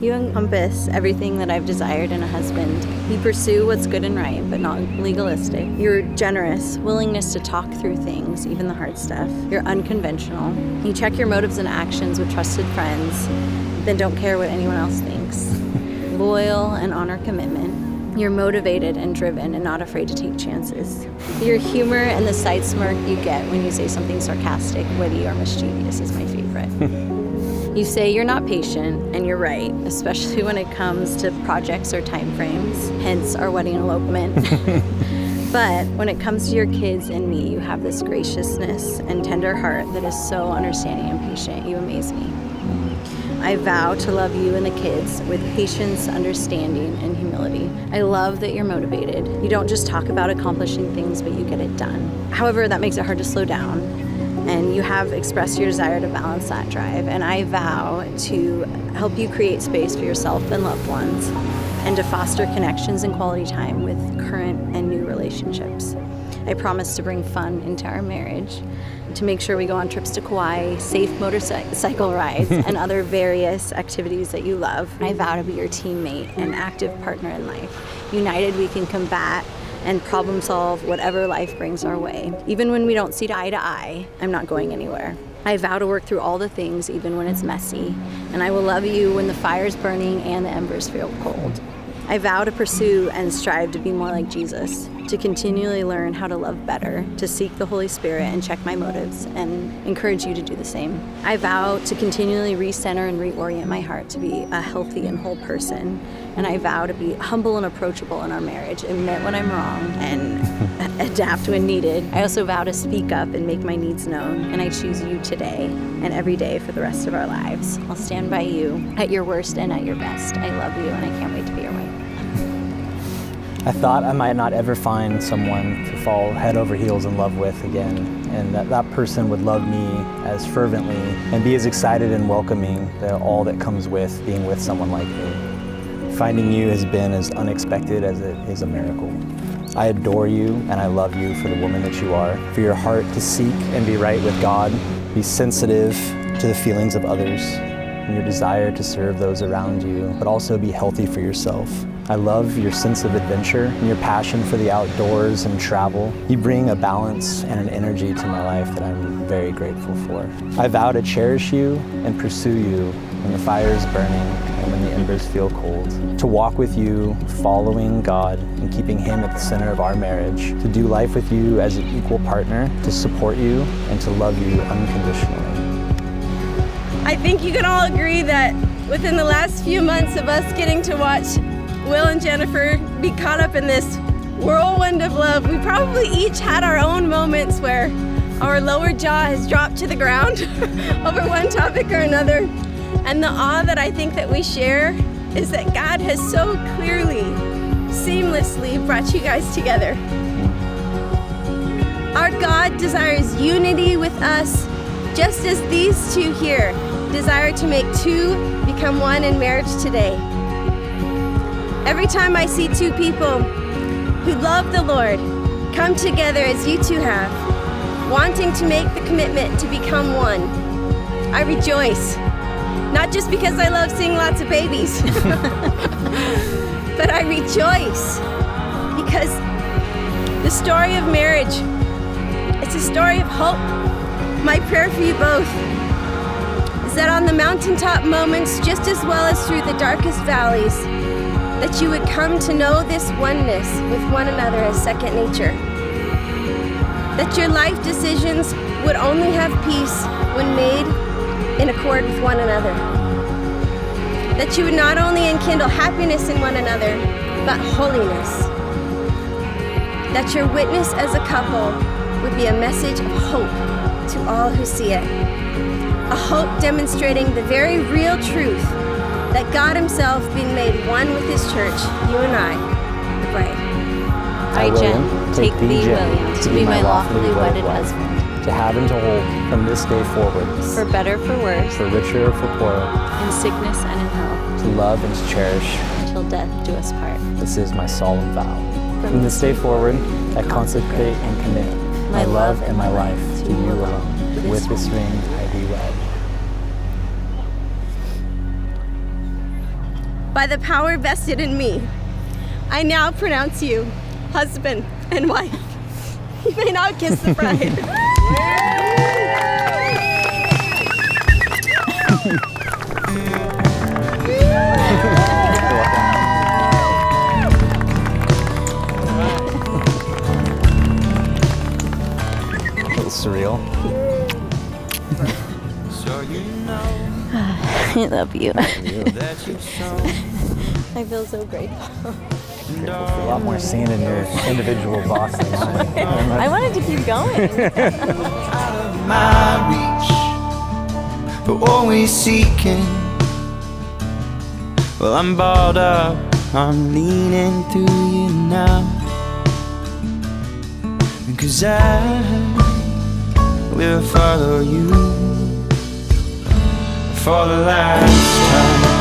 You encompass everything that I've desired in a husband. You pursue what's good and right, but not legalistic. You're generous, willingness to talk through things, even the hard stuff. You're unconventional. You check your motives and actions with trusted friends, then don't care what anyone else thinks. Loyal and honor commitment. You're motivated and driven and not afraid to take chances. Your humor and the side smirk you get when you say something sarcastic, witty, or mischievous is my favorite. You say you're not patient, and you're right, especially when it comes to projects or time frames, hence our wedding elopement. But when it comes to your kids and me, you have this graciousness and tender heart that is so understanding and patient. You amaze me. I vow to love you and the kids with patience, understanding, and humility. I love that you're motivated. You don't just talk about accomplishing things, but you get it done. However, that makes it hard to slow down. And you have expressed your desire to balance that drive. And I vow to help you create space for yourself and loved ones, and to foster connections and quality time with current and new relationships. I promise to bring fun into our marriage, to make sure we go on trips to Kauai, safe motorcycle rides, and other various activities that you love. I vow to be your teammate and active partner in life. United, we can combat and problem solve whatever life brings our way. Even when we don't see eye to eye, I'm not going anywhere. I vow to work through all the things, even when it's messy, and I will love you when the fire's burning and the embers feel cold. I vow to pursue and strive to be more like Jesus, to continually learn how to love better, to seek the Holy Spirit and check my motives, and encourage you to do the same. I vow to continually recenter and reorient my heart to be a healthy and whole person, and I vow to be humble and approachable in our marriage, admit when I'm wrong, and adapt when needed. I also vow to speak up and make my needs known, and I choose you today and every day for the rest of our lives. I'll stand by you at your worst and at your best. I love you, and I can't wait to be your wife. I thought I might not ever find someone to fall head over heels in love with again, and that person would love me as fervently and be as excited and welcoming to all that comes with being with someone like me. Finding you has been as unexpected as it is a miracle. I adore you and I love you for the woman that you are, for your heart to seek and be right with God, be sensitive to the feelings of others, and your desire to serve those around you, but also be healthy for yourself. I love your sense of adventure and your passion for the outdoors and travel. You bring a balance and an energy to my life that I'm very grateful for. I vow to cherish you and pursue you when the fire is burning and when the embers feel cold. To walk with you, following God and keeping Him at the center of our marriage. To do life with you as an equal partner, to support you and to love you unconditionally. I think you can all agree that within the last few months of us getting to watch Will and Jennifer be caught up in this whirlwind of love, we probably each had our own moments where our lower jaw has dropped to the ground over one topic or another. And the awe that I think that we share is that God has so clearly, seamlessly brought you guys together. Our God desires unity with us, just as these two here desire to make two become one in marriage today. Every time I see two people who love the Lord come together as you two have, wanting to make the commitment to become one, I rejoice. Not just because I love seeing lots of babies, but I rejoice because the story of marriage, it's a story of hope. My prayer for you both is that on the mountaintop moments, just as well as through the darkest valleys, that you would come to know this oneness with one another as second nature. That your life decisions would only have peace when made in accord with one another. That you would not only enkindle happiness in one another, but holiness. That your witness as a couple would be a message of hope to all who see it. A hope demonstrating the very real truth that God Himself being made one with His church, you and I, the bride. I, Jenn, take thee, William, to be my lawfully wedded husband, to have and to hold from this day forward, for better, for worse, for richer or for poorer, in sickness and in health, to love and to cherish, until death do us part. This is my solemn vow. From this day forward, I consecrate and commit my love and my life to you alone. With this ring I be wed. by the power vested in me, I now pronounce you husband and wife. You may now kiss the bride. A little surreal. I love you. I feel so grateful. A lot more sand in your individual box than mine. I wanted to keep going. My reach, but always seeking. Well, I'm balled up, I'm leaning through you now, because I will follow you for the last time.